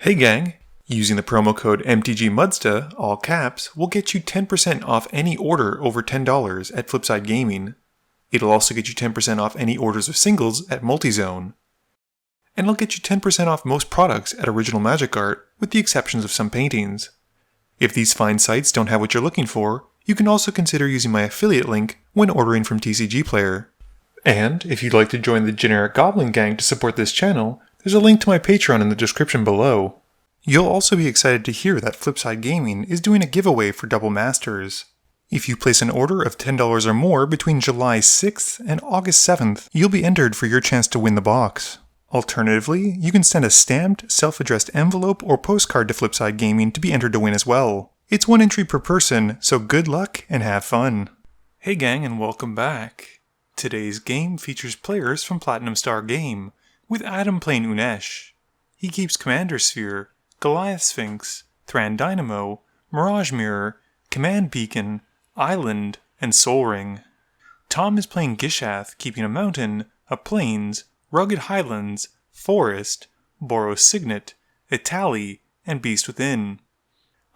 Hey gang! Using the promo code MTGMudsta, all caps, will get you 10% off any order over $10 at Flipside Gaming. It'll also get you 10% off any orders of singles at Multizone. And it'll get you 10% off most products at Original Magic Art, with the exceptions of some paintings. If these fine sites don't have what you're looking for, you can also consider using my affiliate link when ordering from TCG Player. And if you'd like to join the Generic Goblin Gang to support this channel, there's a link to my Patreon in the description below. You'll also be excited to hear that Flipside Gaming is doing a giveaway for Double Masters. If you place an order of $10 or more between July 6th and August 7th, you'll be entered for your chance to win the box. Alternatively, you can send a stamped, self-addressed envelope or postcard to Flipside Gaming to be entered to win as well. It's one entry per person, so good luck and have fun. Hey gang, and welcome back. Today's game features players from Platinum Star Game, with Adam playing Unesh. He keeps Commander Sphere, Goliath Sphinx, Thran Dynamo, Mirage Mirror, Command Beacon, Island, and Sol Ring. Tom is playing Gishath, keeping a mountain, a plains, rugged highlands, forest, Boros Signet, Itali, and Beast Within.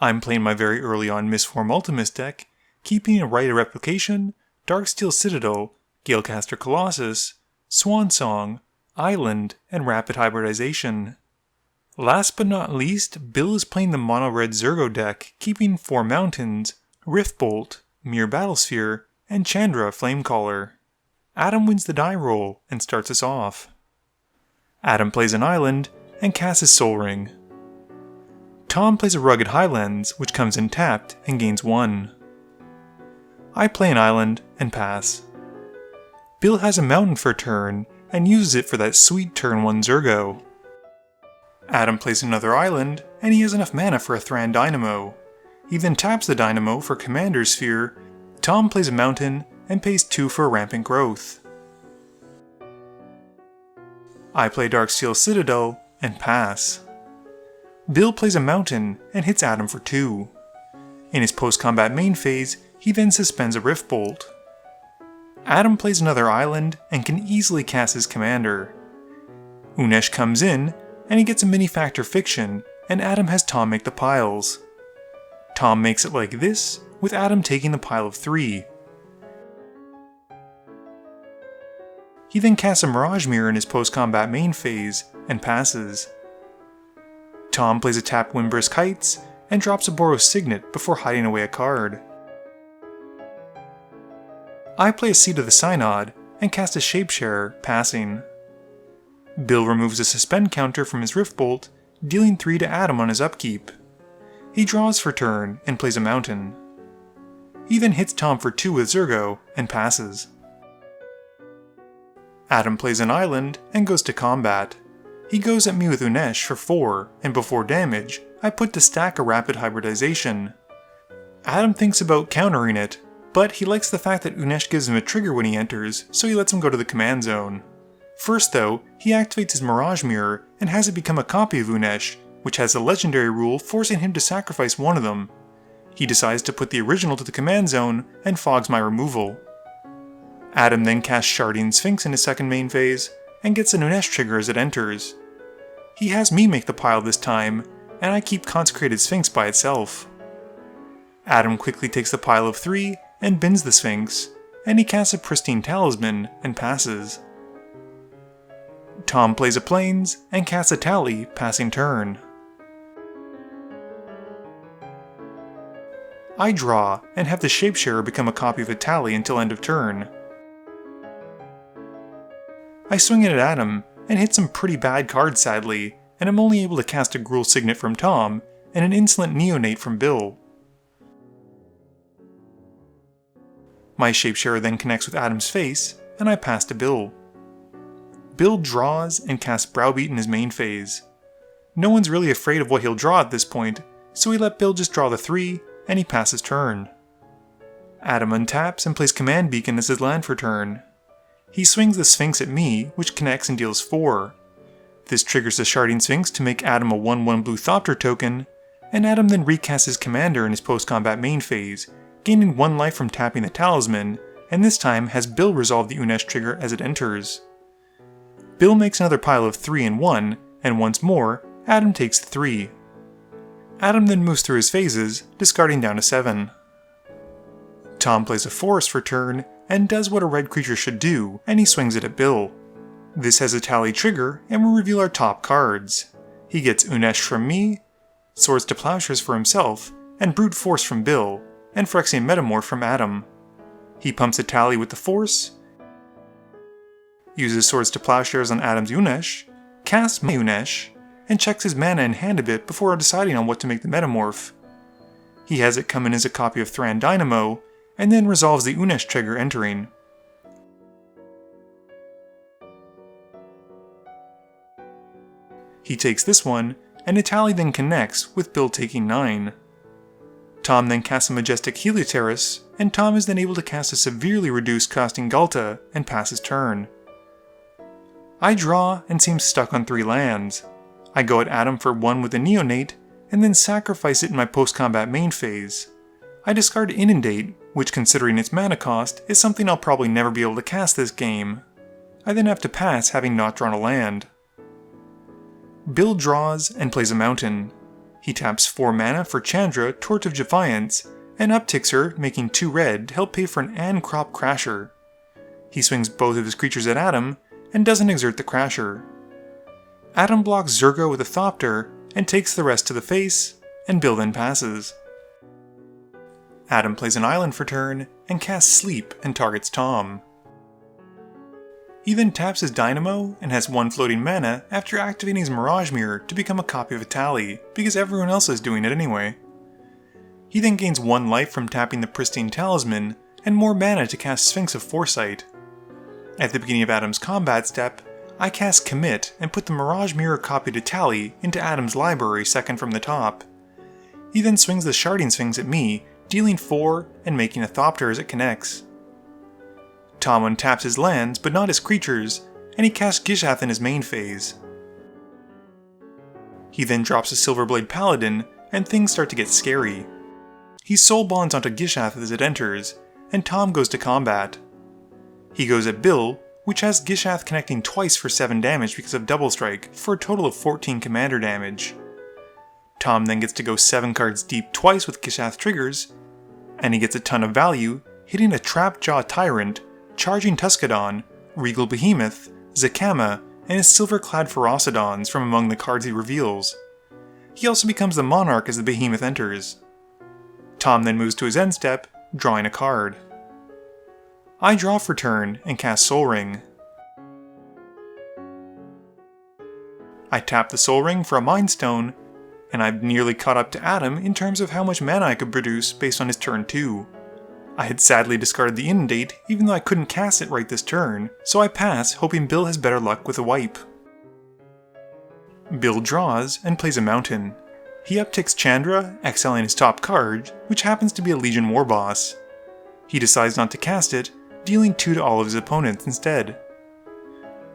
I'm playing my very early on Mistform Ultimus deck, keeping a Rite of Replication, Darksteel Citadel, Galecaster Colossus, Swan Song, Island, and Rapid Hybridization. Last but not least, Bill is playing the mono-red Zurgo deck, keeping 4 mountains, Riftbolt, Mirror Battlesphere, and Chandra Flamecaller. Adam wins the die roll and starts us off. Adam plays an island and casts his Sol Ring. Tom plays a Rugged Highlands, which comes in tapped and gains 1. I play an island and pass. Bill has a mountain for a turn and uses it for that sweet turn 1 Zurgo. Adam plays another island, and he has enough mana for a Thran Dynamo. He then taps the Dynamo for Commander Sphere. Tom plays a mountain and pays 2 for a Rampant Growth. I play Darksteel Citadel and pass. Bill plays a mountain and hits Adam for 2. In his post-combat main phase, he then suspends a Riftbolt. Adam plays another island and can easily cast his commander. Unesh comes in, and he gets a mini Factor Fiction, and Adam has Tom make the piles. Tom makes it like this, with Adam taking the pile of 3. He then casts a Mirage Mirror in his post-combat main phase, and passes. Tom plays a tapped Windbrisk Heights, and drops a Boros Signet before hiding away a card. I play a Seed of the Synod, and cast a Shapesharer, passing. Bill removes a Suspend counter from his Riftbolt, dealing 3 to Adam on his upkeep. He draws for turn and plays a mountain. He then hits Tom for 2 with Zurgo and passes. Adam plays an island and goes to combat. He goes at me with Unesh for 4, and before damage, I put to stack a Rapid Hybridization. Adam thinks about countering it, but he likes the fact that Unesh gives him a trigger when he enters, so he lets him go to the command zone. First though, he activates his Mirage Mirror and has it become a copy of Unesh, which has a legendary rule forcing him to sacrifice one of them. He decides to put the original to the command zone and fogs my removal. Adam then casts Sharding Sphinx in his second main phase, and gets an Unesh trigger as it enters. He has me make the pile this time, and I keep Consecrated Sphinx by itself. Adam quickly takes the pile of 3 and bins the Sphinx, and he casts a Pristine Talisman and passes. Tom plays a Plains and casts a Tally, passing turn. I draw and have the Shapesharer become a copy of a Tally until end of turn. I swing it at Adam and hit some pretty bad cards sadly, and I'm only able to cast a Gruul Signet from Tom and an Insolent Neonate from Bill. My Shapesharer then connects with Adam's face, and I pass to Bill. Bill draws and casts Browbeat in his main phase. No one's really afraid of what he'll draw at this point, so we let Bill just draw the 3, and he passes turn. Adam untaps and plays Command Beacon as his land for turn. He swings the Sphinx at me, which connects and deals 4. This triggers the Sharding Sphinx to make Adam a 1/1 blue Thopter token, and Adam then recasts his commander in his post-combat main phase, gaining 1 life from tapping the Talisman, and this time has Bill resolve the Unesh trigger as it enters. Bill makes another pile of 3 and 1, and once more, Adam takes 3. Adam then moves through his phases, discarding down to 7. Tom plays a forest for turn, and does what a red creature should do, and he swings it at Bill. This has a tally trigger, and will reveal our top cards. He gets Unesh from me, Swords to Plowshares for himself, and Brute Force from Bill, and Phyrexian Metamorph from Adam. He pumps a tally with the Force, uses Swords to Plowshares on Adam's Unesh, casts my Unesh, and checks his mana in hand a bit before deciding on what to make the Metamorph. He has it come in as a copy of Thran Dynamo, and then resolves the Unesh trigger entering. He takes this one, and a tally then connects, with Bill taking 9. Tom then casts a Majestic Helioteris, and Tom is then able to cast a severely reduced costing Ghalta, and pass his turn. I draw, and seem stuck on 3 lands. I go at Adam for 1 with a Neonate, and then sacrifice it in my post-combat main phase. I discard Inundate, which considering its mana cost, is something I'll probably never be able to cast this game. I then have to pass having not drawn a land. Bill draws and plays a mountain. He taps 4 mana for Chandra, Torch of Defiance, and upticks her, making 2 red to help pay for an Crop Crasher. He swings both of his creatures at Adam, and doesn't exert the Crasher. Adam blocks Zurgo with a Thopter, and takes the rest to the face, and Bill then passes. Adam plays an island for turn, and casts Sleep and targets Tom. He then taps his Dynamo, and has 1 floating mana after activating his Mirage Mirror to become a copy of a Tally, because everyone else is doing it anyway. He then gains 1 life from tapping the Pristine Talisman, and more mana to cast Sphinx of Foresight. At the beginning of Adam's combat step, I cast Commit and put the Mirage Mirror copy to Tally into Adam's library second from the top. He then swings the Sharding Sphinx at me, dealing 4 and making a Thopter as it connects. Tom untaps his lands, but not his creatures, and he casts Gishath in his main phase. He then drops a Silverblade Paladin, and things start to get scary. He soul bonds onto Gishath as it enters, and Tom goes to combat. He goes at Bill, which has Gishath connecting twice for 7 damage because of Double Strike, for a total of 14 commander damage. Tom then gets to go 7 cards deep twice with Gishath triggers, and he gets a ton of value, hitting a Trapjaw Tyrant, charging Tuscadon, Regal Behemoth, Zakama, and his Silver-clad Ferocidons from among the cards he reveals. He also becomes the Monarch as the Behemoth enters. Tom then moves to his end step, drawing a card. I draw for turn and cast Soul Ring. I tap the Soul Ring for a Mind Stone, and I've nearly caught up to Adam in terms of how much mana I could produce based on his turn 2. I had sadly discarded the Inundate even though I couldn't cast it right this turn, so I pass hoping Bill has better luck with a wipe. Bill draws and plays a mountain. He upticks Chandra, exiling his top card, which happens to be a Legion War Boss. He decides not to cast it, dealing 2 to all of his opponents instead.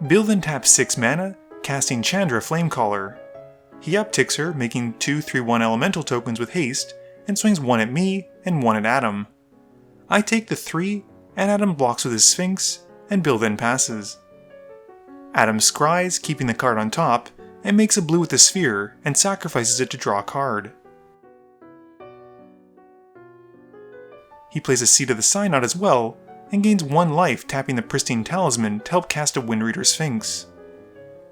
Bill then taps 6 mana, casting Chandra Flamecaller. He upticks her, making 2 3/1 elemental tokens with haste, and swings 1 at me and 1 at Adam. I take the 3, and Adam blocks with his Sphinx, and Bill then passes. Adam scries, keeping the card on top, and makes a blue with the Sphere, and sacrifices it to draw a card. He plays a Seed of the Synod as well, and gains 1 life tapping the Pristine Talisman to help cast a Windreader Sphinx.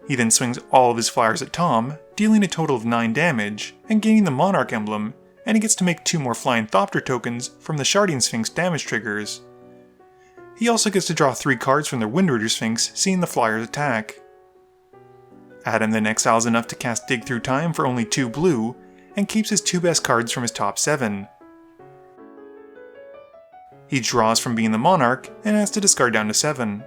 He then swings all of his flyers at Tom, dealing a total of 9 damage, and gaining the Monarch emblem, and he gets to make 2 more Flying Thopter tokens from the Sharding Sphinx damage triggers. He also gets to draw 3 cards from their Windreader Sphinx, seeing the flyers attack. Adam then exiles enough to cast Dig Through Time for only 2 blue, and keeps his 2 best cards from his top 7. He draws from being the Monarch, and has to discard down to 7.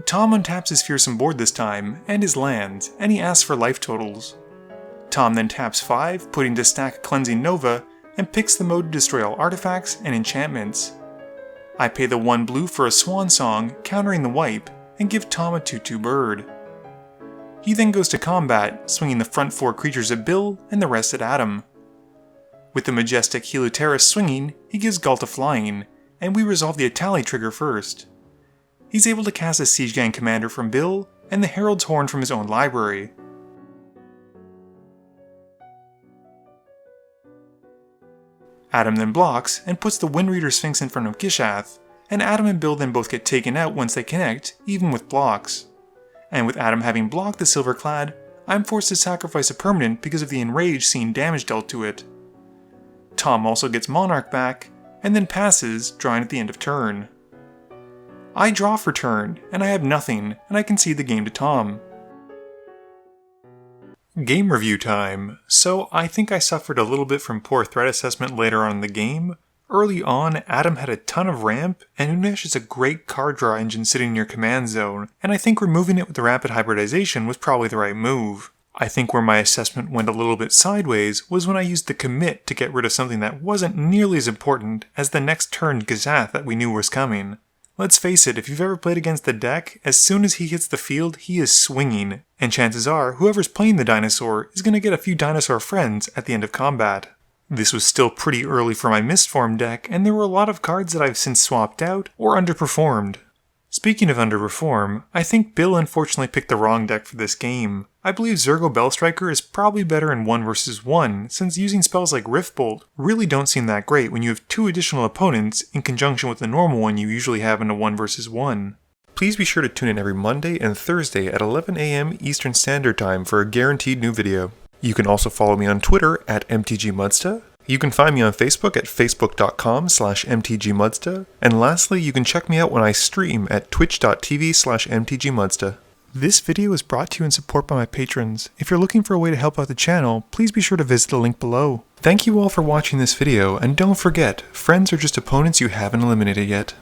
Tom untaps his Fearsome Board this time, and his lands, and he asks for life totals. Tom then taps 5, putting to stack Cleansing Nova, and picks the mode to destroy all artifacts and enchantments. I pay the 1 blue for a Swan Song, countering the wipe, and give Tom a 2/2 bird. He then goes to combat, swinging the front 4 creatures at Bill and the rest at Adam. With the Majestic Helioteris swinging, he gives Ghalta flying, and we resolve the Atali trigger first. he's able to cast a Siege Gang Commander from Bill and the Herald's Horn from his own library. Adam then blocks and puts the Windreader Sphinx in front of Gishath, and Adam and Bill then both get taken out once they connect, even with blocks. And with Adam having blocked the Silverclad, I'm forced to sacrifice a permanent because of the Enraged seeing damage dealt to it. Tom also gets Monarch back, and then passes, drawing at the end of turn. I draw for turn, and I have nothing, and I concede the game to Tom. Game review time. So I think I suffered a little bit from poor threat assessment later on in the game. Early on, Adam had a ton of ramp, and Unesh is a great card draw engine sitting in your command zone, and I think removing it with the rapid hybridization was probably the right move. I think where my assessment went a little bit sideways was when I used the commit to get rid of something that wasn't nearly as important as the next turn Gishath that we knew was coming. Let's face it, if you've ever played against the deck, as soon as he hits the field, he is swinging, and chances are whoever's playing the dinosaur is going to get a few dinosaur friends at the end of combat. This was still pretty early for my Mistform deck, and there were a lot of cards that I've since swapped out or underperformed. Speaking of underperform, I think Bill unfortunately picked the wrong deck for this game. I believe Zurgo Bellstriker is probably better in 1 vs 1, since using spells like Riftbolt really don't seem that great when you have 2 additional opponents in conjunction with the normal one you usually have in a 1 vs 1. Please be sure to tune in every Monday and Thursday at 11 AM Eastern Standard Time for a guaranteed new video. You can also follow me on Twitter at MTGMudsta. You can find me on Facebook at facebook.com/mtgmudsta. And lastly, you can check me out when I stream at twitch.tv/mtgmudsta. This video is brought to you in support by my patrons. If you're looking for a way to help out the channel, please be sure to visit the link below. Thank you all for watching this video, and don't forget, friends are just opponents you haven't eliminated yet.